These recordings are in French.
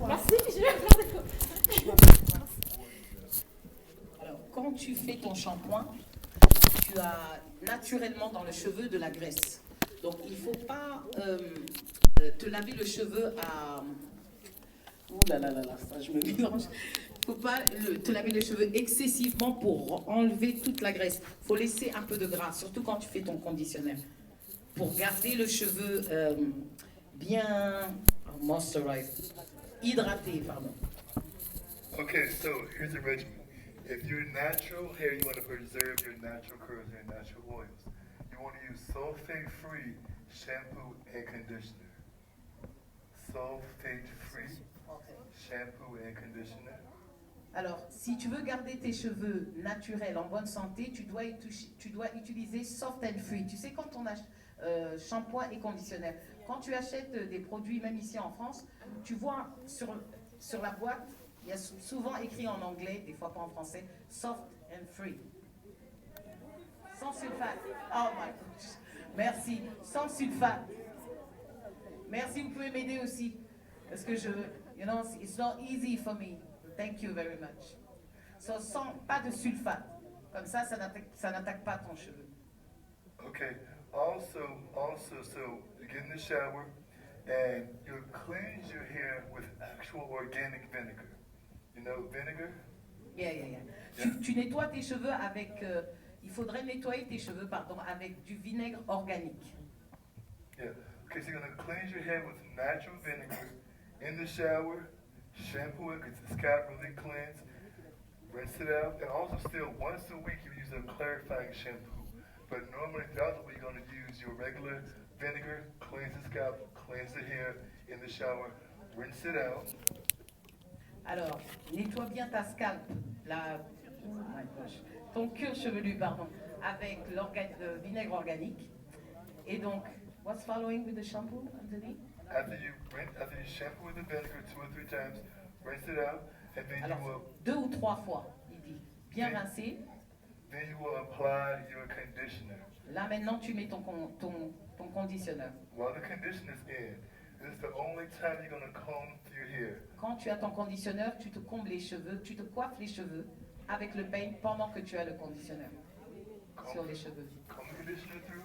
Merci, je vais Alors, quand tu fais ton shampoing, tu as naturellement dans le cheveu de la graisse. Donc, il ne faut pas te laver le cheveu à... Ouh là là là là, ça je me mélange. Il ne faut pas te laver les cheveux excessivement pour enlever toute la graisse. Il faut laisser un peu de gras, surtout quand tu fais ton conditionnaire. Pour garder le cheveu bien moisturized, hydraté, pardon. Okay, so here's a regimen. If you're natural hair, you want to preserve your natural curls and your natural oils. You want to use sulfate-free shampoo and conditioner. Sulfate-free shampoo and conditioner. Alors, si tu veux garder tes cheveux naturels, en bonne santé, tu dois utiliser soft and free. Tu sais, quand on a shampoing et conditionnaire, quand tu achètes des produits, même ici en France, tu vois sur la boîte, il y a souvent écrit en anglais, des fois pas en français, soft and free. Sans sulfate. Oh my gosh. Merci. Sans sulfate. Merci, vous pouvez m'aider aussi. Parce que it's not easy for me. Thank you very much. So, pas de sulfate. Comme ça n'attaque pas ton cheveu. Okay. Also, so you get in the shower and you cleanse your hair with actual organic vinegar. You know vinegar? Yeah. Tu nettoies tes cheveux avec... il faudrait nettoyer tes cheveux, pardon, avec du vinaigre organique. Yeah. Okay, so you're going to cleanse your hair with natural vinegar in the shower, shampoo it, because the scalp really cleanse, rinse it out, and also still once a week you use a clarifying shampoo. But normally throughout the week you're going to use your regular vinegar, cleanse the scalp, cleanse the hair in the shower, rinse it out. Alors, nettoie bien ta scalp, ton cuir chevelu, pardon, avec le vinaigre organique. Et donc, what's following with the shampoo, Anthony? After you shampoo with the vinegar 2 or 3 times, rinse it out, and then Alors, you will... 2 ou 3 fois, il dit. Bien rincé. Then you will apply your conditioner. Là, maintenant, tu mets ton conditionneur. While the conditioner's in, this is the only time you're going to comb through your hair. Quand tu as ton conditionneur, tu te combes les cheveux, tu te coiffes les cheveux avec le peigne pendant que tu as le conditionneur sur les cheveux. Comb the conditioner through,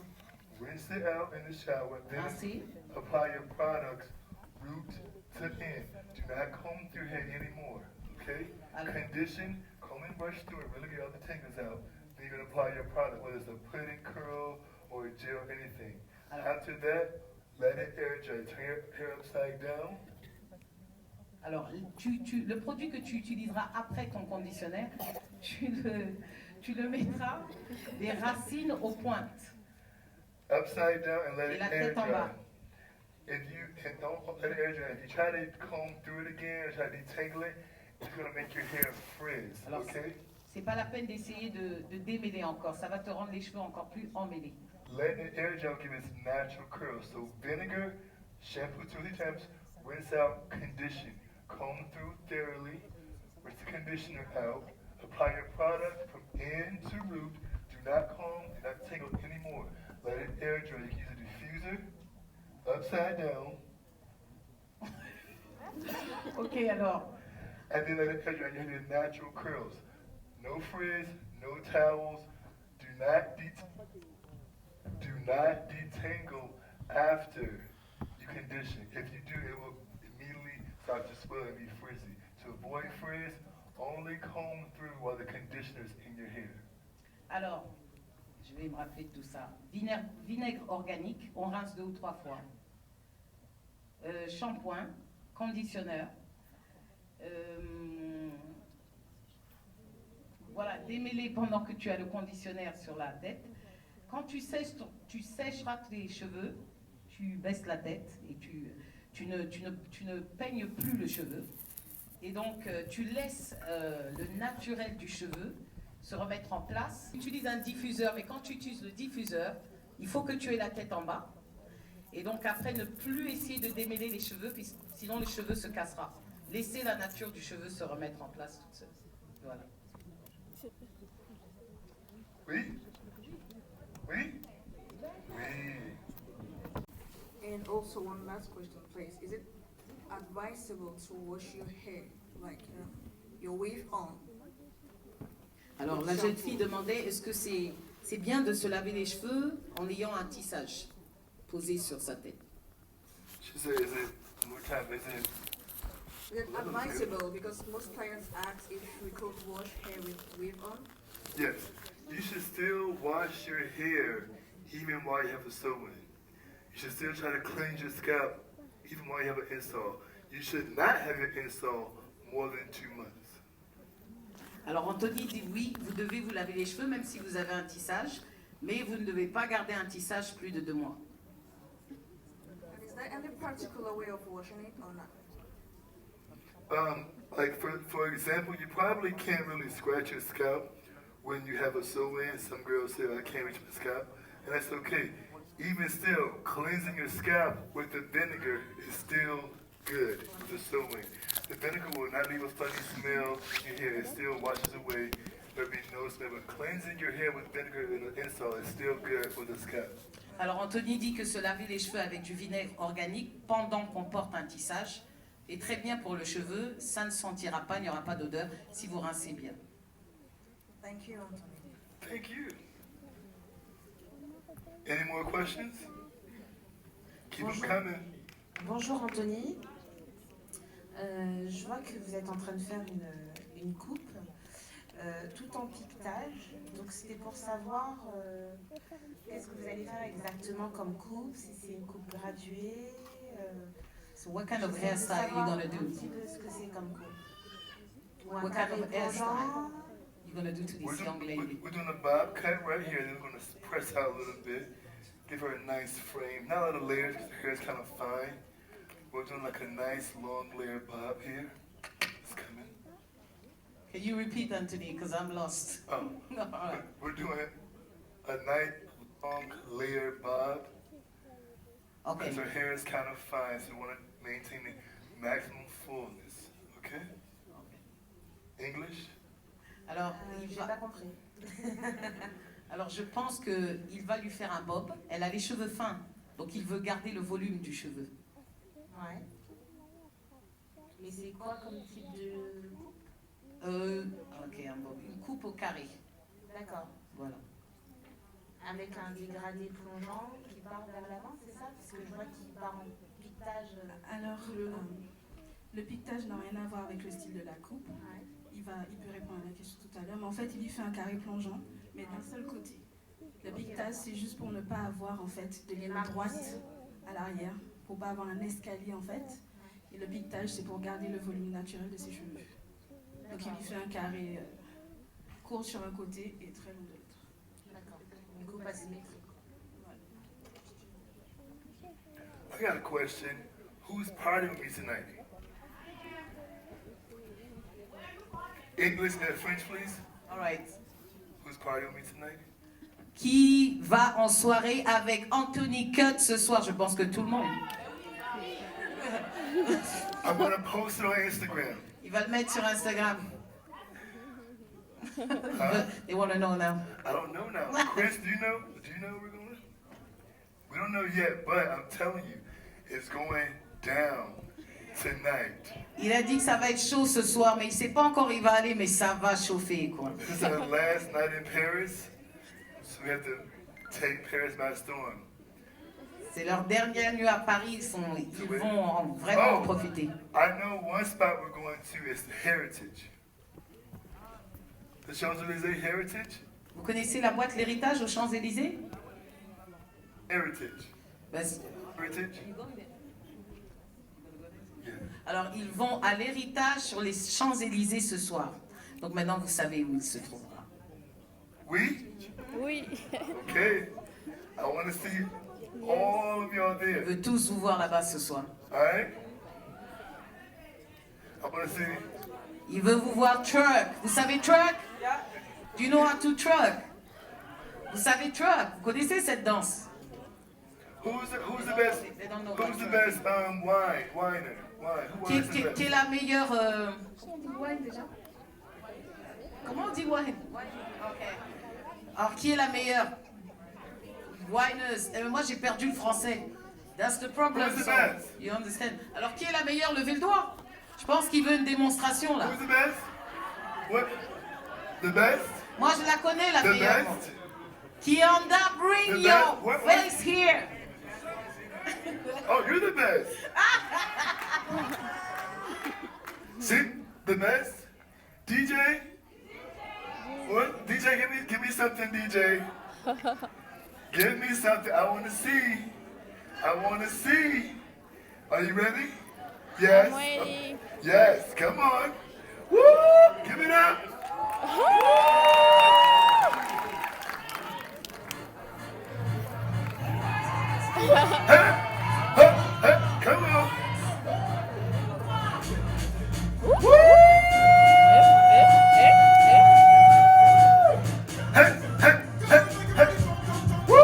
rinse it out in the shower, then Rincé. apply your products root to end. Do not comb through your hair anymore, okay? Alors. Condition, comb and brush through it, really get all the tangles out. Then you're going to apply your product, whether it's a put-in curl or a gel, anything. Alors. After that, let it air dry. Turn your hair upside down. Alors, le produit que tu utiliseras après ton conditionnaire, tu le mettras des racines aux pointes. Upside down and let Et it la air tête en dry. bas. And don't let it air dry. If you try to comb through it again or try to detangle it, it's going to make your hair frizz, Alors, okay? c'est pas la peine d'essayer de démêler encore. Ça va te rendre les cheveux encore plus emmêlés. Let it air dry give its natural curl. So vinegar, shampoo 2 or 3 times, rinse out, condition. Comb through thoroughly, rinse the conditioner out, apply your product from end to root. Do not comb, do not tangle anymore. Let it air dry. You can use a diffuser, upside down. Ok, alors. And then let it air dry. You have your natural curls. No frizz, no towels. Do not detangle after you condition. If you do, it will immediately start to swell and be frizzy. To avoid frizz, only comb through while the conditioner is in your hair. Alors, je vais me rappeler de tout ça. Vinaigre organique, on rince 2 ou 3 fois. Shampoing, conditionneur. Voilà, démêler pendant que tu as le conditionnaire sur la tête. Quand tu sècheras tes cheveux, tu baisses la tête et tu ne peignes plus le cheveu. Et donc, tu laisses le naturel du cheveu se remettre en place. Tu utilises un diffuseur, mais quand tu utilises le diffuseur, il faut que tu aies la tête en bas. Et donc, après, ne plus essayer de démêler les cheveux, sinon le cheveu se cassera. laisser la nature du cheveu se remettre en place toute seule. Voilà. Oui? Oui? Oui. And also one last question, please. Is it advisable to wash your hair, like your weave on? Alors la jeune fille demandait, est-ce que c'est bien de se laver les cheveux en ayant un tissage posé sur sa tête? She said, is it, more time, is it, Is it advisable? Because most clients ask if we could wash hair with weave on. yes, you should still wash your hair even while you have the sew-in. You should still try to cleanse your scalp even while you have an install. You should not have your install more than 2 months. Alors Anthony dit oui, vous devez vous laver les cheveux même si vous avez un tissage, mais vous ne devez pas garder un tissage plus de 2 mois. And is there any particular way of washing it or not? Like for example, you probably can't really scratch your scalp when you have a sew-in. Some girls say, I can't reach my scalp, and that's okay. Even still, cleansing your scalp with the vinegar is still good with the sew-in. The vinegar will not leave a funny smell in your hair. It still washes away. There'll be no smell. But cleansing your hair with vinegar in the install is still good for the scalp. Alors Anthony dit que se laver les cheveux avec du vinaigre organique pendant qu'on porte un tissage est très bien pour le cheveu, ça ne sentira pas, il n'y aura pas d'odeur si vous rincez bien. Thank you, Anthony. Thank you. Any more questions? Keep them coming. Bonjour Anthony. Je vois que vous êtes en train de faire une coupe tout en piquetage. Donc c'était pour savoir qu'est-ce que vous allez faire exactement comme coupe, si c'est une coupe graduée. So what kind of hairstyle are you gonna Un do? petit peu ce que c'est comme coupe. Ou un What kind carré of hairstyle plongeant. you gonna do to this young lady? We're doing a bob cut right here. Then we're going to press out a little bit. Give her a nice frame. Not a lot of layers because her hair is kind of fine. We're doing like a nice long layer bob here. It's coming. Can you repeat, Anthony, because I'm lost. Oh, No, all right. we're doing a nice long layer bob. Okay. Because her hair is kind of fine, so we want to maintain the maximum fullness. Okay? English? Alors, il J'ai va- pas compris. Alors je pense qu'il va lui faire un bob. Elle a les cheveux fins, donc il veut garder le volume du cheveu. Ouais. Mais c'est quoi comme type de coupe? Ok, un bob. Une coupe au carré. D'accord. Voilà. Avec un dégradé plongeant qui part vers l'avant, c'est ça? Parce que je vois qu'il part en piquetage. Alors, le piquetage n'a rien à voir avec le style de la coupe. Ouais. Il peut répondre à la question tout à l'heure, mais en fait, il lui fait un carré plongeant, mais d'un seul côté. Le piquetage, c'est juste pour ne pas avoir en fait de ligne droite à l'arrière, pour pas avoir un escalier en fait. Et le piquetage, c'est pour garder le volume naturel de ses cheveux. Donc, il lui fait un carré court sur un côté et très long de l'autre. D'accord. Une coupe asymétrique. I got a question. Who's partying with me tonight? English and French, please. All right. Who's partying with me tonight? Qui va en soirée avec Anthony Cut ce soir? Je pense que tout le monde. I'm going to post it on Instagram. Il va le mettre sur Instagram. They want to know now. I don't know now. Chris, do you know? Do you know we're going to? We don't know yet, but I'm telling you, it's going down tonight. Il a dit que ça va être chaud ce soir, mais il sait pas encore où il va aller, mais ça va chauffer, quoi. This is our last night in Paris, so we have to take Paris by storm. C'est leur dernière nuit à Paris, ils vont vraiment en profiter. I know one spot we're going to is Heritage. The Champs-Élysées Heritage? Vous connaissez la boîte L'Héritage aux Champs-Élysées? Heritage. Ben, Heritage? Yeah. alors, ils vont à l'Héritage sur les Champs-Élysées ce soir. Donc maintenant, vous savez où il se trouvera. We? Oui. Okay. I want to see all of y'all Je there. veux tous vous voir là-bas ce soir. All right? I want to see. Il veut vous voir truck. Vous savez truck? Do you know how to truck? Vous savez truck? Vous connaissez cette danse? Who's the best? They don't know Who's the about best winer? Qui est la meilleure... Comment on dit wine? Ok. Alors, qui est la meilleure? Wineuse. Moi, j'ai perdu le français. That's the problem. Who's the So, best? you understand? Alors, qui est la meilleure? Levez le doigt. Je pense qu'il veut une démonstration, là. Who's the best? What? The best? Moi, je la connais, la The meilleure. best? Kianda, bring The your best? What? face here. Oh, you're the best. See, the best. DJ. What? DJ, give me something, DJ. Give me something. I want to see. I want to see. Are you ready? Yes. I'm ready. Yes. Come on. Woo! Give it up. Hey, come on. Woo! Hey, hey, hey, hey. Woo!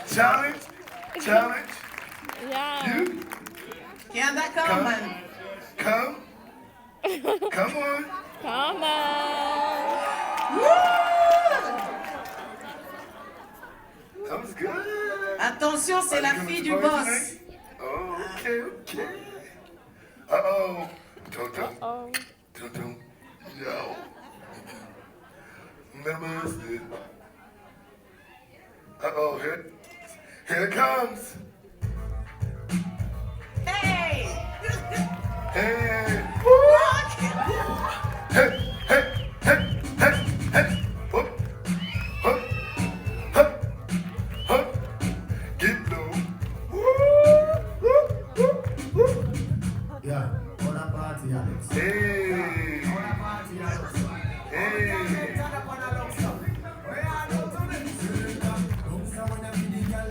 Challenge, challenge. Yeah. You Kianda, come, Come. man. come. Come on. Come on. That was good. Attention, c'est la fille du boss. Oh, okay, okay. Uh-oh. Don't. Oh. Don't. No. Namaste. Uh-oh, here it comes. Hey! Hey. Hey, hey, hey, hey, hey. Hup, hup, hup, hup. Get low. Yeah, all a party, Alex. Hey. All a party, Alex. Hey.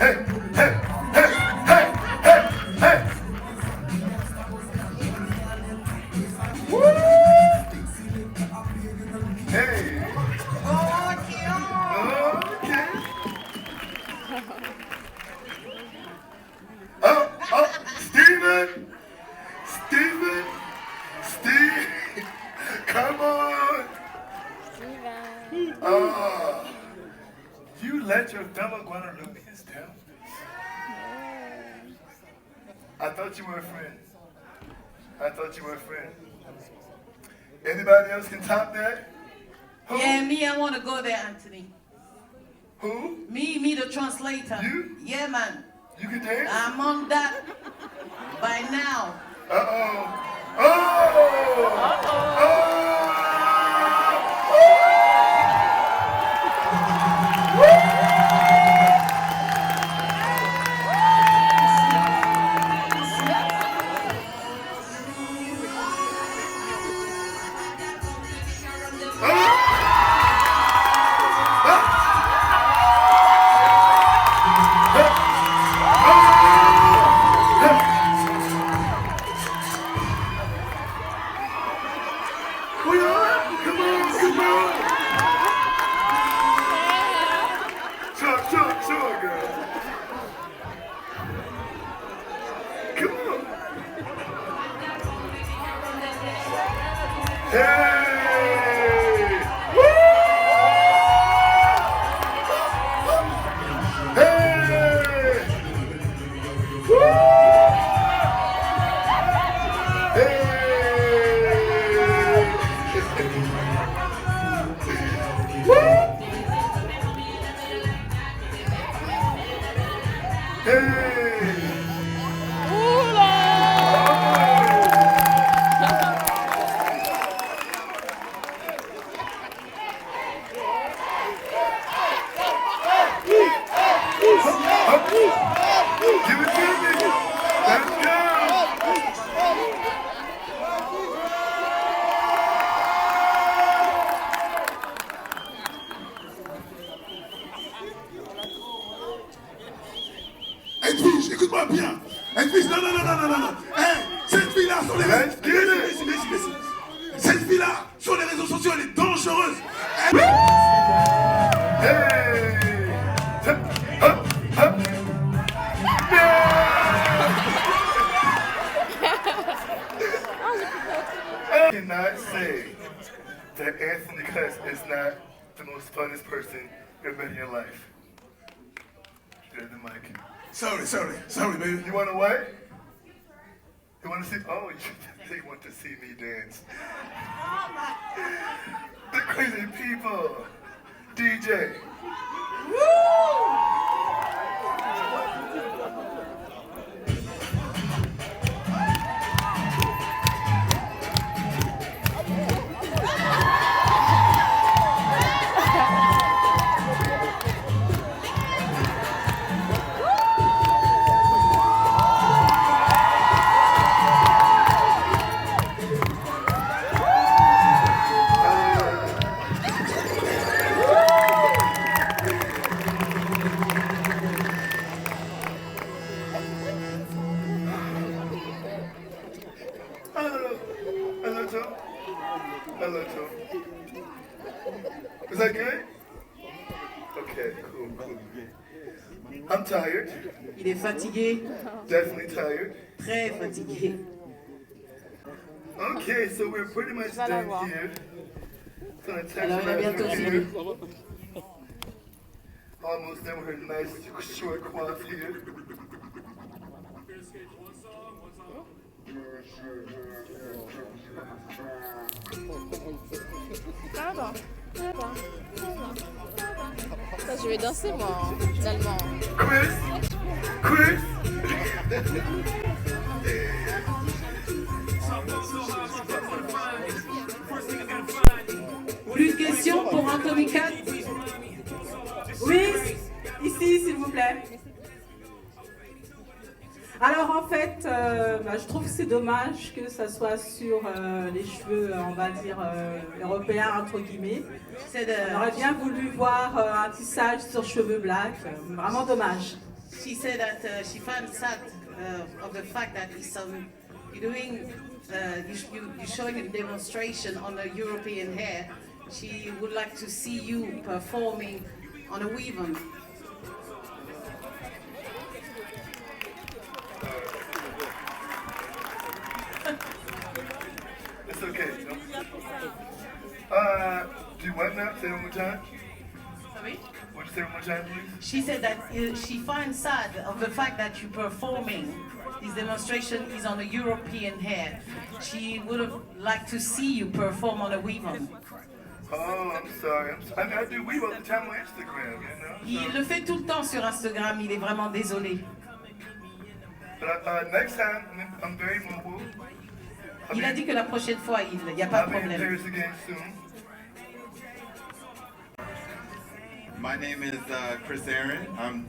Hey, hey, hey, hey, hey, hey. Woo! Hey. Okay. Okay. Oh, Steven! Steve! Come on! Steven. You let your fellow Guadalupeans down? I thought you were a friend. Anybody else can top that? Who? Yeah, me, I want to go there, Anthony. Who? Me, the translator. You? Yeah, man. You can dance? I'm on that by now. Uh-oh. Oh! Sure, girl. Come on. Hey! Woo! Hey! Woo! Hey! Woo! cannot say that Anthony Cuss is not the most funnest person you've met in your life. There's the mic. Sorry, baby. You want to what? You want to see? Oh, they want to see me dance. The crazy people. DJ. Hello, Tom. Is that good? Okay, cool. I'm tired. Il est fatigué, Definitely tired. très fatigué. Okay, so we're pretty much done here. Gonna text Alors, il a bientôt her fini. here. Almost done with her nice short coif here. Ça, je vais danser moi, finalement. Chris! Plus de questions pour Anthony Cat? Oui, ici s'il vous plaît. Alors en fait, je trouve que c'est dommage que ça soit sur les cheveux, on va dire, européens entre guillemets. On aurait bien voulu voir un tissage sur cheveux blacks, vraiment dommage. She said that she found sad of the fact that you're showing a demonstration on the European hair. She would like to see you performing on a weave-on. It's okay. Do what now? Say it one more time. Sorry? Would you say it one more time, please? She said that she finds sad of the fact that you're performing. This demonstration is on a European hair. She would have liked to see you perform on a weave-on. Oh, I'm sorry. I mean, I do weave all the time on Instagram, you know? Il le fait tout le temps sur Instagram, il est vraiment désolé. But next time, I'm very mobile. Il a dit que la prochaine fois, il n'y a pas de I'll be in problème. Paris again soon. My name is Chris Aaron. I'm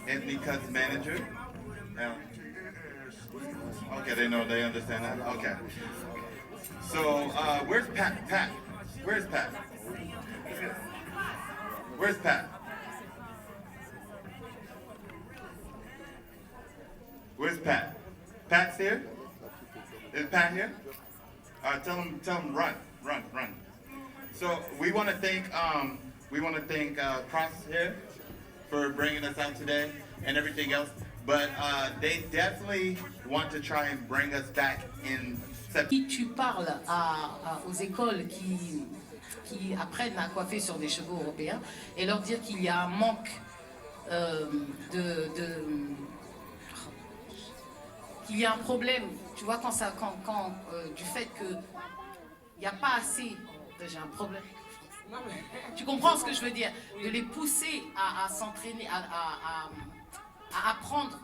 Anthony Cutt's manager. Okay, they understand that? Okay. So, where's Pat? Pat? Where's Pat? Where's Pat? Where's Pat? Pat's here? Is Pat here? Tell him run. So we want to thank Cross here for bringing us out today and everything else. But they definitely want to try and bring us back in September. Si tu parles aux écoles qui apprennent à coiffer sur des cheveux européens et leur dire qu'il y a un manque qu'il y a un problème, tu vois, du fait qu'il n'y a pas assez, j'ai un problème. Tu comprends ce que je veux dire? De les pousser à s'entraîner, à apprendre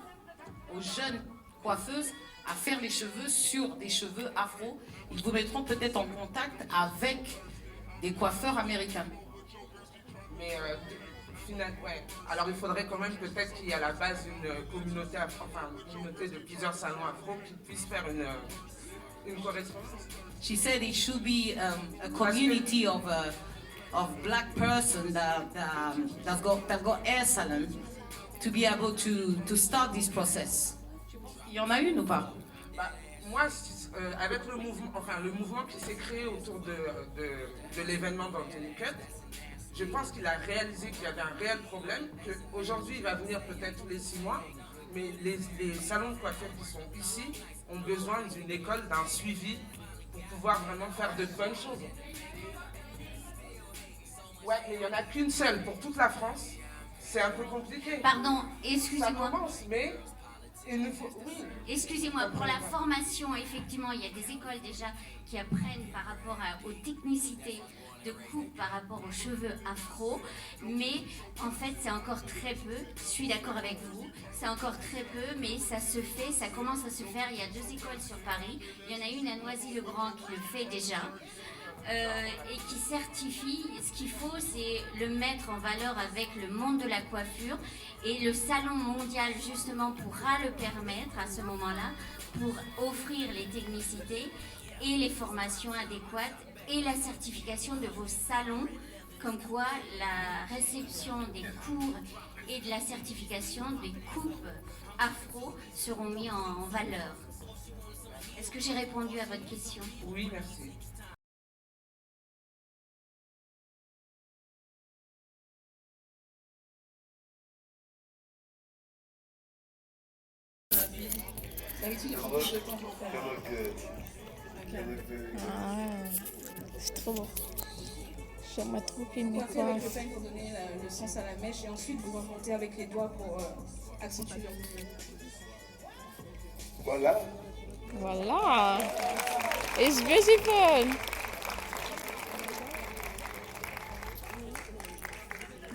aux jeunes coiffeuses à faire les cheveux sur des cheveux afro. Ils vous mettront peut-être en contact avec des coiffeurs américains. Mais ouais. Alors il faudrait quand même peut-être qu'il y ait à la base une communauté de plusieurs salons afro qui puissent faire une correspondance. She said it should be a community of black person that got hair salon to be able to start this process. Il y en a une ou pas? Moi, avec le mouvement qui s'est créé autour de l'événement d'Anthony Cut, je pense qu'il a réalisé qu'il y avait un réel problème, qu'aujourd'hui il va venir peut-être tous les 6 mois, mais les salons de coiffure qui sont ici ont besoin d'une école, d'un suivi pour pouvoir vraiment faire de bonnes choses. Ouais, mais il n'y en a qu'une seule pour toute la France. C'est un peu compliqué. Pardon, Ça excusez-moi. commence, mais il nous faut... Oui. Excusez-moi, pour la formation, effectivement, il y a des écoles déjà qui apprennent par rapport aux technicités de coupe par rapport aux cheveux afro, mais en fait c'est encore très peu, je suis d'accord avec vous, c'est encore très peu, mais ça se fait, ça commence à se faire. Il y a 2 écoles sur Paris, il y en a une à Noisy-le-Grand qui le fait déjà, et qui certifie. Ce qu'il faut, c'est le mettre en valeur avec le monde de la coiffure, et le salon mondial justement pourra le permettre à ce moment-là, pour offrir les technicités et les formations adéquates et la certification de vos salons, comme quoi la réception des cours et de la certification des coupes afro seront mis en valeur. Est-ce que j'ai répondu à votre question? Oui, merci. C'est trop beau. J'aimerais trop filmer Coiffez avec le peigne pour donner le sens à la mèche, et ensuite vous remontez avec les doigts pour accentuer le mouvement. Voilà. Voilà. It's beautiful.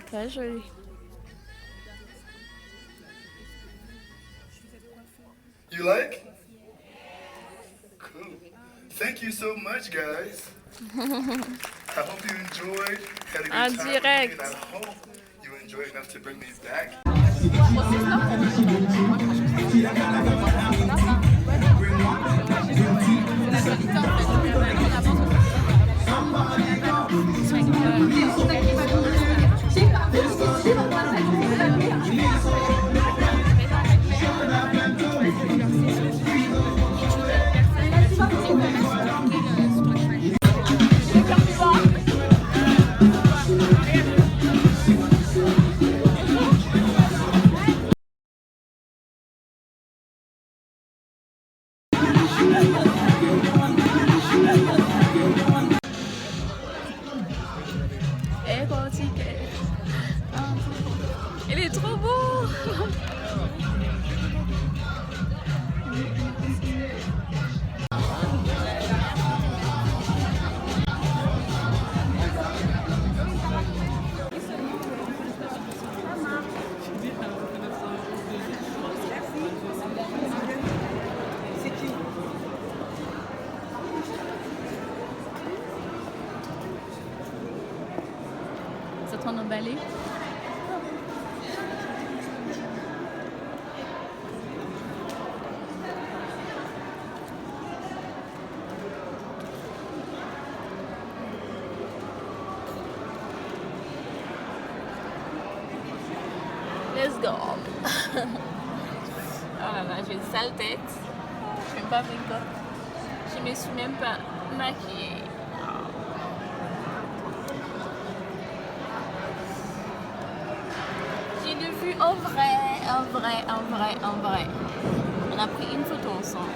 Très joli. You like? Cool. Thank you so much, guys. I hope you enjoyed. Had a good En time. direct. And I hope you enjoyed enough to bring me back. Il est trop beau. C'est en train d'emballer. Let's go. Oh là là, j'ai une sale tête. Je suis même pas make-up. Je me suis même pas maquillée. J'ai vu en vrai. On a pris une photo ensemble.